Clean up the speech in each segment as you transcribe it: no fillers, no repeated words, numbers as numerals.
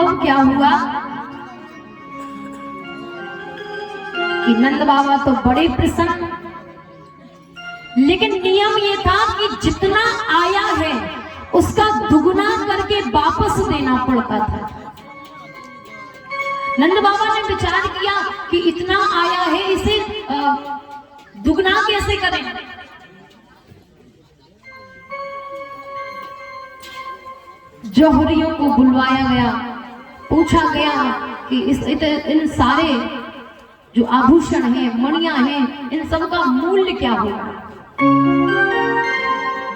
अब क्या हुआ कि नंद बाबा तो बड़े प्रसन्न, लेकिन नियम ये था कि जितना आया है उसका दुगना करके वापस देना पड़ता था। नंद बाबा ने विचार किया कि इतना आया है, इसे दुगना कैसे करें। जौहरियों को बुलवाया गया, पूछा गया कि इन सारे जो आभूषण हैं, मणियां हैं, इन सब का मूल्य क्या होगा।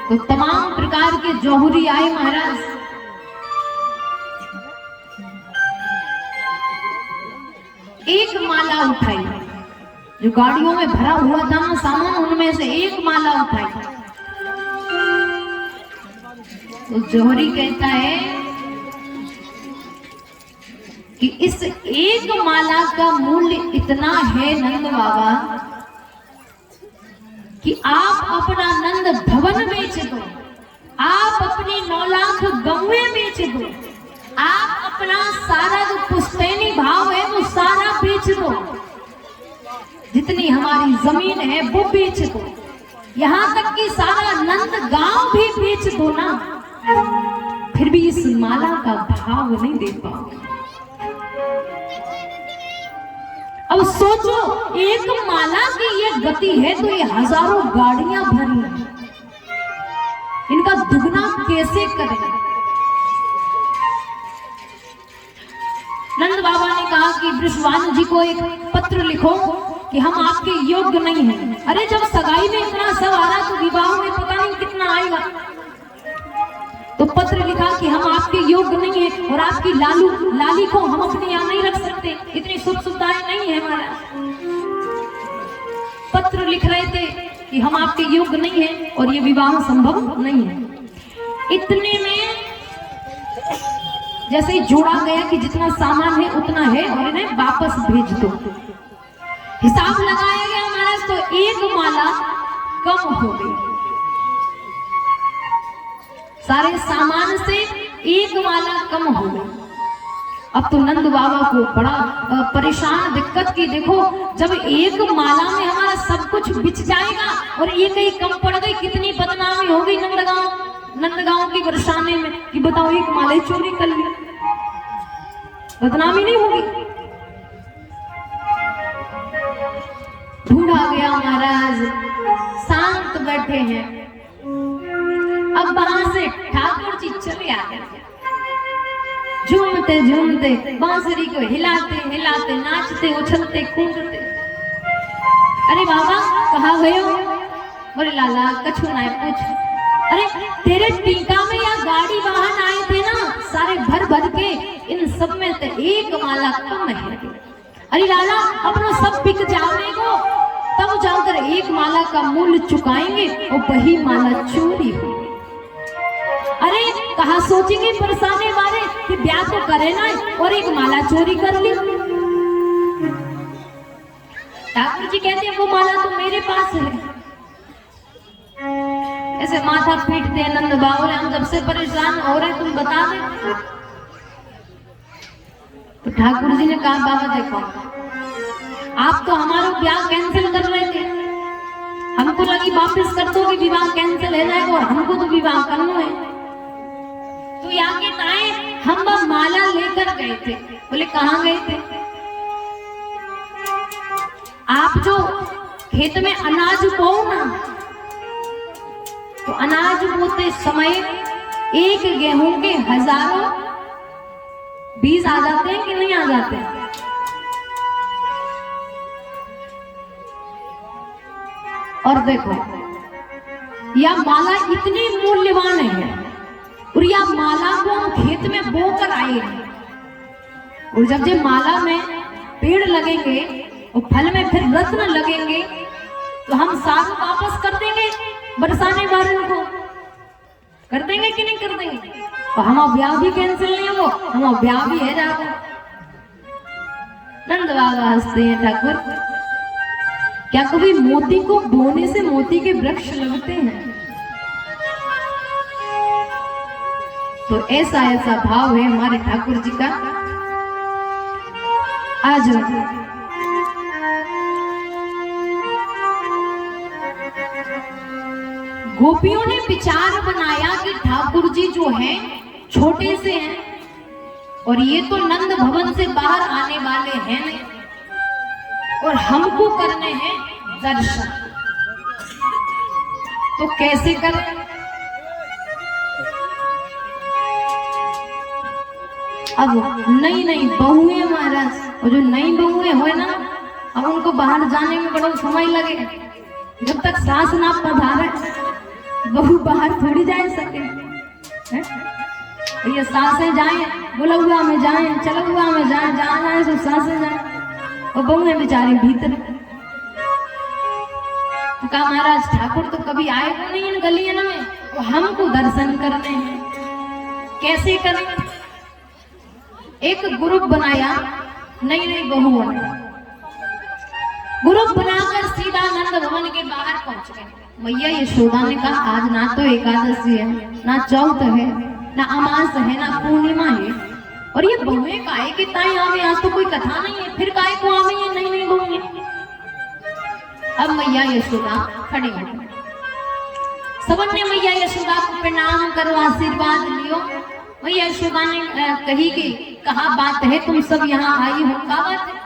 तो तमाम प्रकार के जौहरी आए महाराज। एक माला उठाई, जो गाड़ियों में भरा हुआ था ना सामान, उनमें से एक माला उठाई। तो जौहरी कहता है कि इस एक माला का मूल्य इतना है नंद बाबा कि आप अपना नंद भवन बेच दो, आप अपनी 9 लाख गौएं बेच दो, आप अपना सारा जो पुश्तैनी भाव है वो सारा बेच दो, जितनी हमारी जमीन है वो बेच दो, यहां तक कि सारा नंद गांव भी बेच दो ना, फिर भी इस माला का भाव नहीं दे पाओगे। अब सोचो, एक माला की ये गति है तो ये हजारों गाड़ियां भरी हैं, इनका दुगना कैसे करें। नंद बाबा ने कहा कि वृषभानु जी को एक पत्र लिखो कि हम आपके योग्य नहीं हैं। अरे जब सगाई में इतना सब आ रहा तो विवाह में पता नहीं कितना आएगा। तो पत्र लिखा कि हम आपके योग्य नहीं है और आपकी लाली को हम अपने यहाँ नहीं रख सकते, इतनी सुख सुविधाएं नहीं है हमारा। पत्र लिख रहे थे कि हम आपके योग्य नहीं है और ये विवाह संभव नहीं है। इतने में जैसे ही जोड़ा गया कि जितना सामान है उतना है और इन्हें वापस भेज दो। हिसाब लगाया गया महाराज, तो एक माला कम हो गई, सारे सामान से एक माला कम हो गई। अब तो नंद बाबा को बड़ा परेशान, दिक्कत की। देखो, जब एक माला में हमारा सब कुछ बिच जाएगा और एक ही कम पड़ गई, कितनी बदनामी हो गई नंदगांव की बरसाने में कि बताओ एक माला ही चोरी कर लिया, बदनामी नहीं होगी। ढूंढा गया महाराज, शांत बैठे हैं। अब वहां से ठाकुर जी चले आते, झूमते झूमते बांसुरी को हिलाते हिलाते, नाचते उछलते कूदते। अरे बाबा कहाँ गए हो? बोले लाला कछु ना पूछ। अरे तेरे टीका में या गाड़ी वाहन आए थे ना, सारे भर भर के, इन सब में से एक माला कम है। अरे लाला अपना सब बिक जाने को, तब जाकर एक माला का मूल्य चुकाएंगे और वही माला चोरी हो। अरे कहा सोचेंगे परेशानी वाले कि ब्याह तो करे ना और एक माला चोरी कर ली। ठाकुर जी कहते हैं वो माला तो मेरे पास है। ऐसे माथा पीटते नंद बाबा, हम जब से परेशान हो रहे तुम बता दे। तो ठाकुर जी ने कहा बाबा देखो, आप तो हमारा ब्याह कैंसिल कर रहे थे, हमको लगी वापस कर दो कि विवाह कैंसिल है जाएगा और हमको तो विवाह करना है। तो यहाँ के ताए हम माला लेकर गए थे। बोले कहाँ गए थे? आप जो खेत में अनाज बोओ ना, तो अनाज बोते समय एक गेहूं के हजारों बीज आ जाते हैं कि नहीं आ जाते? और देखो यह माला इतनी मूल्यवान है और यह माला को हम खेत में बो कर आए हैं, और जब ये माला में पेड़ लगेंगे और फल में फिर रत्न लगेंगे तो हम साथ वापस कर देंगे बरसाने वाले को, कर देंगे कि नहीं कर देंगे? तो हमारा ब्याह भी कैंसिल नहीं हो, हमारा ब्याह भी है जाता। नंद बाबा हंसते हैं, ठाकुर क्या कभी मोती को बोने से मोती के वृक्ष लगते हैं? तो ऐसा ऐसा भाव है हमारे ठाकुर जी का। आज गोपियों ने विचार बनाया कि ठाकुर जी जो हैं छोटे से हैं और ये तो नंद भवन से बाहर आने वाले हैं नहीं, और हमको करने हैं दर्शन, तो कैसे करें? अब नई नई बहुएं महाराज, और जो नई बहुएं हो ना, अब उनको बाहर जाने में बड़ा समय लगे। जब तक सास ना पधारे बहू बाहर थोड़ी जा सके। ये सासें जाएं, बुलौआ में जाएं, चलौआ में जाएं, जहाँ जाए तो सासें जाएं, और बहुएं बेचारी भीतर। तो कहा महाराज ठाकुर तो कभी आए को नहीं इन गलियों में, वो हमको दर्शन करने हैं, कैसे करें? एक ग्रुप बनाया, नई नई बहुओं ने ग्रुप बनाकर सीधा नंद भवन के बाहर पहुंच गए। मैया यशोदा ने कहा आज ना तो एकादशी है, ना चौथ है, ना अमास है, ना पूर्णिमा है, और ये बहुएं काहे के ताई आवे? आज तो कोई कथा नहीं है, फिर काहे को आवे ये नई नई बहुएं? अब मैया यशोदा खड़ी हो गई। सबन ने मैया यशोदा को प्रणाम करो, आशीर्वाद लियो। मैया यशोदा ने कही कि कहा बात है तुम सब यहाँ आई हो, क्या बात है?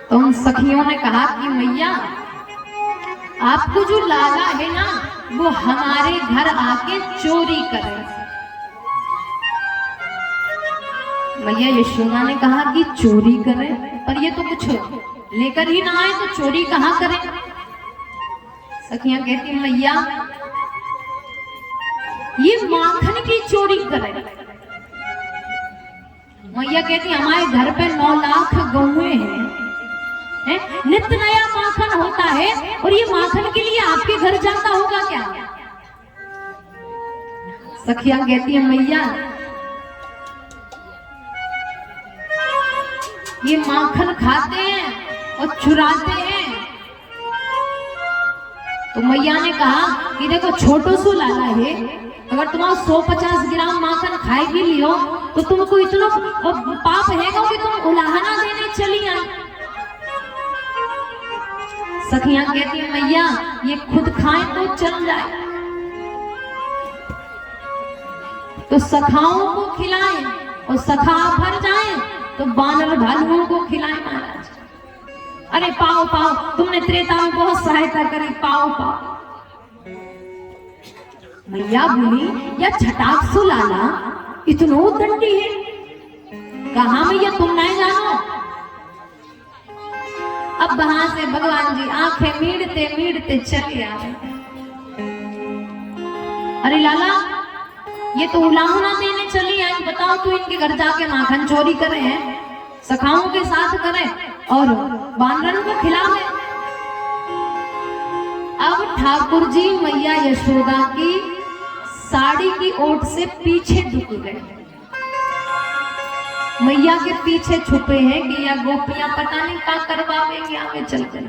तो उन सखियों ने कहा कि मैया आपको जो लाला है ना, वो हमारे घर आके चोरी करे। मैया यशोदा ने कहा कि चोरी करे, पर ये तो कुछ लेकर ही ना आए, तो चोरी कहाँ करें? सखियां कहती मैया ये माखन की चोरी करे। मैया कहती हमारे घर पे 9 लाख गौएं हैं, नित्य नया माखन होता है, और ये माखन के लिए आपके घर जाता होगा क्या? सखियां कहती है मैया ये माखन खाते हैं और चुराते हैं। तो मैया ने कहा कि देखो छोटो सो लाला है, अगर तुम्हारा 150 ग्राम माखन खाए भी लियो तो तुमको इतना पाप है कि तुम उलाहना देने चली आई। सखियां कहती मैया ये खुद खाएं तो चल जाए, तो सखाओं को खिलाएं, और सखा भर जाएं तो बानर भालुओं को खिलाएं महाराज। अरे पाओ पाओ, तुमने त्रेता में बहुत सहायता करी, पाओ पाओ। मैया बोली या छटाक सो लाला इतनो दंडी है, कहा मैया तुम नहीं जानो? अब वहां से भगवान जी आंखें मीड़ते मीड़ते चले आए। अरे लाला ये तो उलाहना देने चली आई, बताओ तू इनके घर जाके माखन चोरी करे हैं, सखाओं के साथ करे और बानरन को खिलावे। अब ठाकुर जी मैया यशोदा की साड़ी की ओट से पीछे दुक गए, मैया के पीछे छुपे हैं कि या गोपियां पता नहीं क्या करवावेंगे आगे चलकर।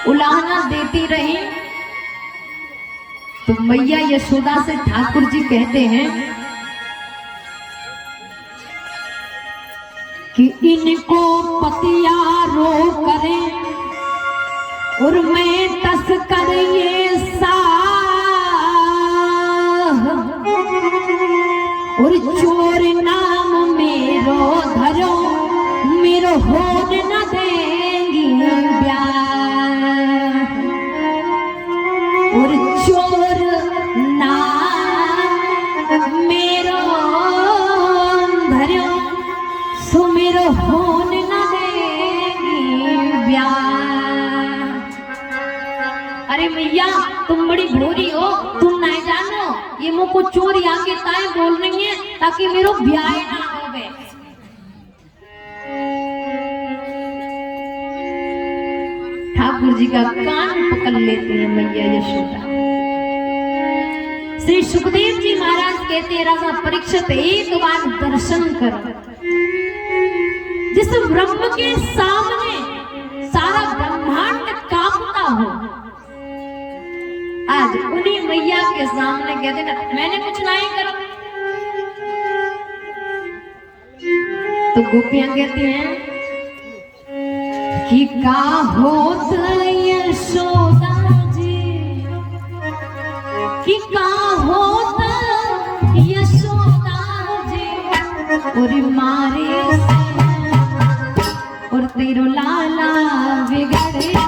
उलाहना देती रही तो मैया यशोदा से ठाकुर जी कहते हैं कि इनको पतियारो करे और मैं तस्कर ये साह, और चोर नाम मेरो धरो, मेरो होन न देंगी ब्याह, और चोर नाम मेरो धरो, सो मेरो होन न देंगी ब्याह। अरे मैया तुम बड़ी भोरी हो, तुम नहीं जानो ये मुझ को चोरी आके ताए बोल रही है ताकि मेरो ब्याह ना होवे। ठाकुर जी का कान पकड़ लेती है मैया यशोदा। श्री सुखदेव जी महाराज कहते हैं राजा परीक्षित एक बार दर्शन करो, जिस ब्रह्म के सामने सारा ब्रह्मांड कांपता हो। आज उन्हीं मैया के सामने कहते ना मैंने कुछ नहीं करा, तो गोपियां कहती हैं कि का होत यशोदा जी, कि का होत यशोदा जी, और मारे और तेरो लाला बिगड़ गया।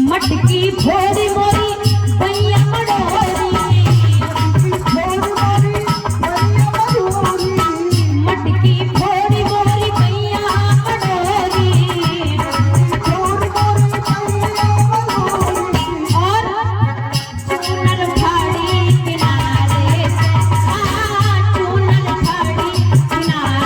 मटकी फोड़ी मोरी भैया मडोरी, मटकी फोड़ी मोरी भैया मडोरी, और चूनर फाड़ी किनारे से, चूनर फाड़ी किनारे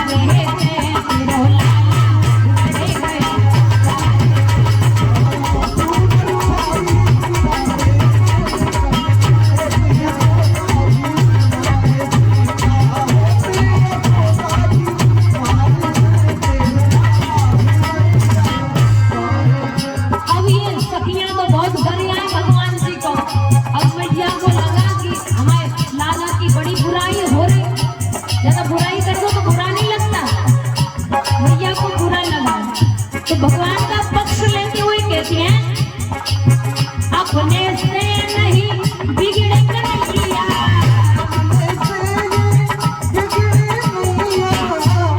तो भगवान का पक्ष लेते हुए कहती हैं अपने से नहीं बिगड़े कन्हैया,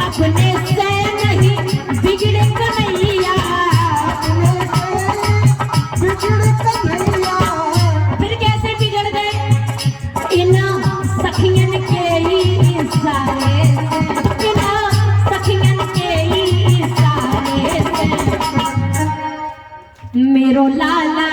अपने से नहीं बिगड़े कन्हैया। फिर कैसे बिगड़ गए? इन सखियन के इशारे से, इन सखियन के इशारे से मेरो लाला